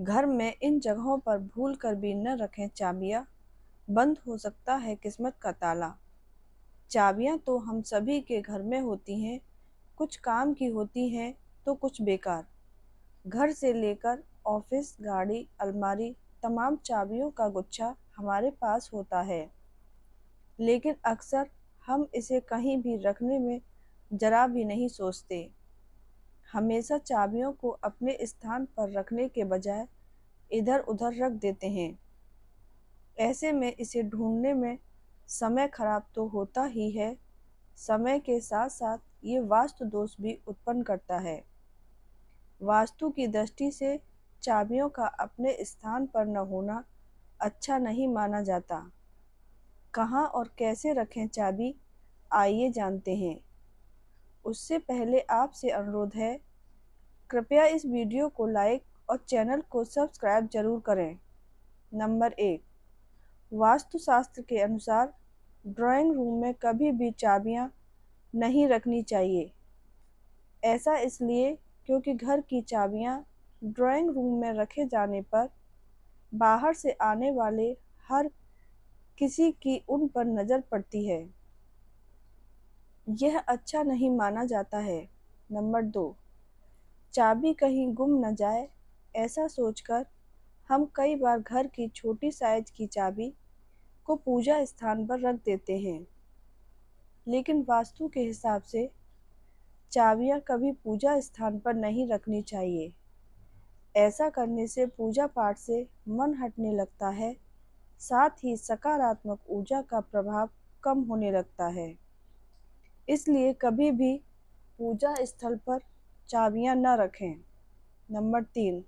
घर में इन जगहों पर भूल कर भी न रखें चाबियां, बंद हो सकता है किस्मत का ताला। चाबियां तो हम सभी के घर में होती हैं, कुछ काम की होती हैं तो कुछ बेकार। घर से लेकर ऑफिस, गाड़ी, अलमारी, तमाम चाबियों का गुच्छा हमारे पास होता है, लेकिन अक्सर हम इसे कहीं भी रखने में जरा भी नहीं सोचते। हमेशा चाबियों को अपने स्थान पर रखने के बजाय इधर उधर रख देते हैं। ऐसे में इसे ढूंढने में समय खराब तो होता ही है, समय के साथ साथ ये वास्तु दोष भी उत्पन्न करता है। वास्तु की दृष्टि से चाबियों का अपने स्थान पर न होना अच्छा नहीं माना जाता। कहाँ और कैसे रखें चाबी, आइए जानते हैं। उससे पहले आपसे अनुरोध है, कृपया इस वीडियो को लाइक और चैनल को सब्सक्राइब जरूर करें। नंबर 1, वास्तुशास्त्र के अनुसार ड्राइंग रूम में कभी भी चाबियां नहीं रखनी चाहिए। ऐसा इसलिए क्योंकि घर की चाबियां ड्राइंग रूम में रखे जाने पर बाहर से आने वाले हर किसी की उन पर नज़र पड़ती है। यह अच्छा नहीं माना जाता है। नंबर 2, चाबी कहीं गुम न जाए, ऐसा सोचकर हम कई बार घर की छोटी साइज की चाबी को पूजा स्थान पर रख देते हैं, लेकिन वास्तु के हिसाब से चाबियां कभी पूजा स्थान पर नहीं रखनी चाहिए। ऐसा करने से पूजा पाठ से मन हटने लगता है, साथ ही सकारात्मक ऊर्जा का प्रभाव कम होने लगता है। इसलिए कभी भी पूजा स्थल पर चाबियां न रखें। नंबर 3,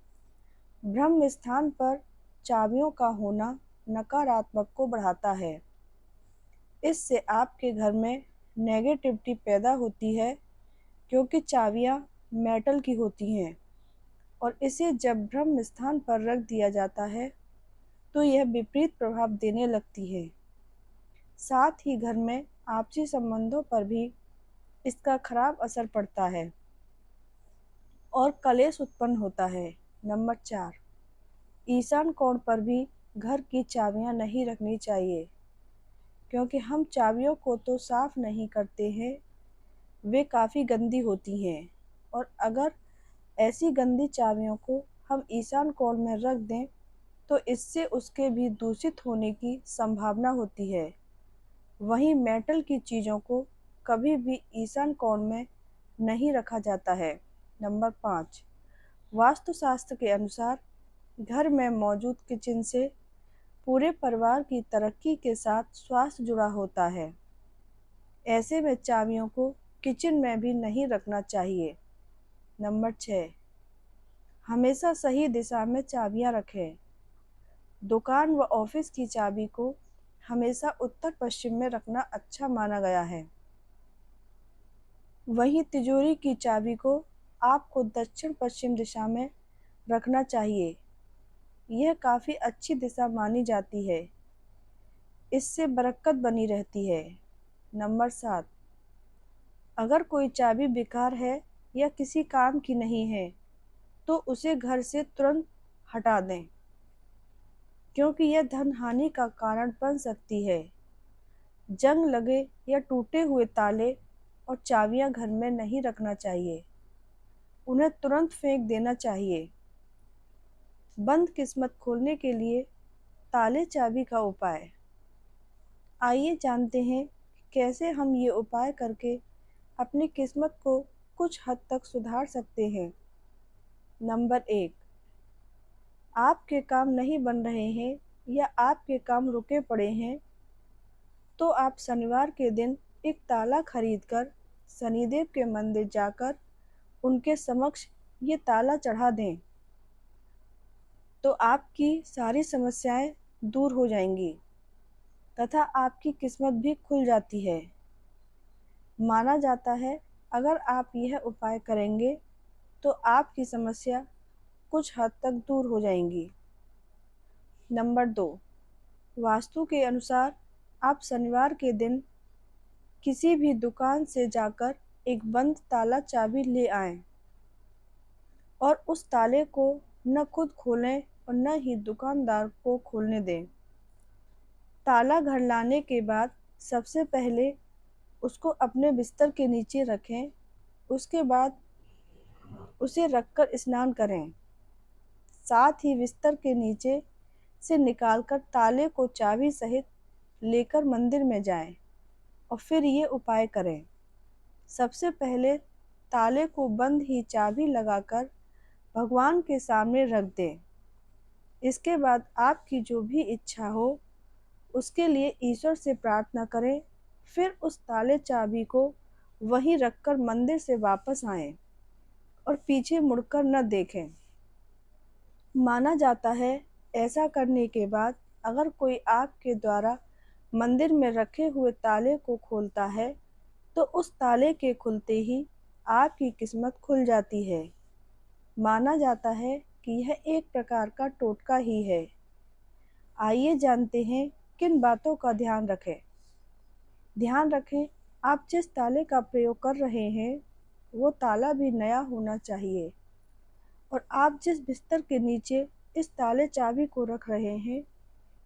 ब्रह्म स्थान पर चाबियों का होना नकारात्मक को बढ़ाता है। इससे आपके घर में नेगेटिविटी पैदा होती है, क्योंकि चाबियां मेटल की होती हैं और इसे जब ब्रह्म स्थान पर रख दिया जाता है तो यह विपरीत प्रभाव देने लगती है। साथ ही घर में आपसी संबंधों पर भी इसका खराब असर पड़ता है और कलेश उत्पन्न होता है। नंबर 4, ईशान कोण पर भी घर की चाबियां नहीं रखनी चाहिए, क्योंकि हम चाबियों को तो साफ नहीं करते हैं, वे काफ़ी गंदी होती हैं और अगर ऐसी गंदी चाबियों को हम ईशान कोण में रख दें तो इससे उसके भी दूषित होने की संभावना होती है। वहीं मेटल की चीज़ों को कभी भी ईशान कोण में नहीं रखा जाता है। नंबर 5, वास्तुशास्त्र के अनुसार घर में मौजूद किचन से पूरे परिवार की तरक्की के साथ स्वास्थ्य जुड़ा होता है। ऐसे में चाबियों को किचन में भी नहीं रखना चाहिए। नंबर 6, हमेशा सही दिशा में चाबियां रखें। दुकान व ऑफिस की चाबी को हमेशा उत्तर पश्चिम में रखना अच्छा माना गया है। वहीं तिजोरी की चाबी को आपको दक्षिण पश्चिम दिशा में रखना चाहिए। यह काफ़ी अच्छी दिशा मानी जाती है, इससे बरकत बनी रहती है। नंबर 7, अगर कोई चाबी बेकार है या किसी काम की नहीं है तो उसे घर से तुरंत हटा दें, क्योंकि यह धन हानि का कारण बन सकती है। जंग लगे या टूटे हुए ताले और चाबियां घर में नहीं रखना चाहिए, उन्हें तुरंत फेंक देना चाहिए। बंद किस्मत खोलने के लिए ताले चाबी का उपाय। आइए जानते हैं कैसे हम ये उपाय करके अपनी किस्मत को कुछ हद तक सुधार सकते हैं। नंबर 1, आपके काम नहीं बन रहे हैं या आपके काम रुके पड़े हैं तो आप शनिवार के दिन एक ताला खरीदकर शनिदेव के मंदिर जाकर उनके समक्ष ये ताला चढ़ा दें, तो आपकी सारी समस्याएं दूर हो जाएंगी तथा आपकी किस्मत भी खुल जाती है। माना जाता है, अगर आप यह उपाय करेंगे तो आपकी समस्या कुछ हद तक दूर हो जाएंगी। नंबर 2, वास्तु के अनुसार आप शनिवार के दिन किसी भी दुकान से जाकर एक बंद ताला चाबी ले आएं और उस ताले को न खुद खोलें और न ही दुकानदार को खोलने दें। ताला घर लाने के बाद सबसे पहले उसको अपने बिस्तर के नीचे रखें, उसके बाद उसे रखकर स्नान करें। साथ ही बिस्तर के नीचे से निकालकर ताले को चाबी सहित लेकर मंदिर में जाएं और फिर ये उपाय करें। सबसे पहले ताले को बंद ही चाबी लगाकर भगवान के सामने रख दें। इसके बाद आपकी जो भी इच्छा हो उसके लिए ईश्वर से प्रार्थना करें। फिर उस ताले चाबी को वहीं रखकर मंदिर से वापस आएं और पीछे मुड़कर न देखें। माना जाता है ऐसा करने के बाद अगर कोई आपके द्वारा मंदिर में रखे हुए ताले को खोलता है तो उस ताले के खुलते ही आपकी किस्मत खुल जाती है। माना जाता है कि यह एक प्रकार का टोटका ही है। आइए जानते हैं किन बातों का ध्यान रखें। ध्यान रखें, आप जिस ताले का प्रयोग कर रहे हैं वो ताला भी नया होना चाहिए और आप जिस बिस्तर के नीचे इस ताले चाबी को रख रहे हैं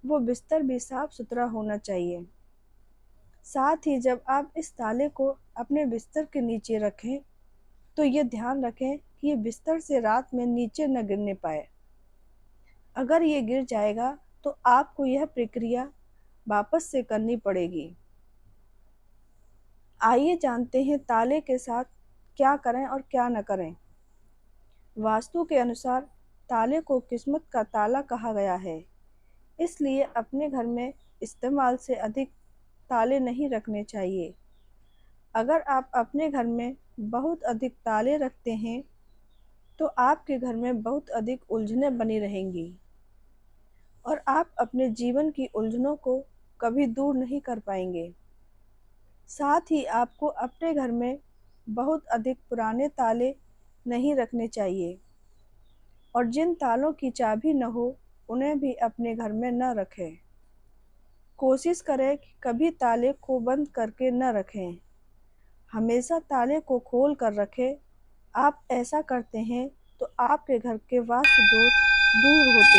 वो बिस्तर भी साफ सुथरा होना चाहिए। साथ ही जब आप इस ताले को अपने बिस्तर के नीचे रखें तो ये ध्यान रखें कि ये बिस्तर से रात में नीचे न गिरने पाए। अगर ये गिर जाएगा तो आपको यह प्रक्रिया वापस से करनी पड़ेगी। आइए जानते हैं ताले के साथ क्या करें और क्या न करें। वास्तु के अनुसार ताले को किस्मत का ताला कहा गया है, इसलिए अपने घर में इस्तेमाल से अधिक ताले नहीं रखने चाहिए। अगर आप अपने घर में बहुत अधिक ताले रखते हैं तो आपके घर में बहुत अधिक उलझनें बनी रहेंगी और आप अपने जीवन की उलझनों को कभी दूर नहीं कर पाएंगे। साथ ही आपको अपने घर में बहुत अधिक पुराने ताले नहीं रखने चाहिए और जिन तालों की चाबी न हो उन्हें भी अपने घर में न रखें। कोशिश करें कि कभी ताले को बंद करके न रखें, हमेशा ताले को खोल कर रखें। आप ऐसा करते हैं तो आपके घर के वास्तु दोष दूर होते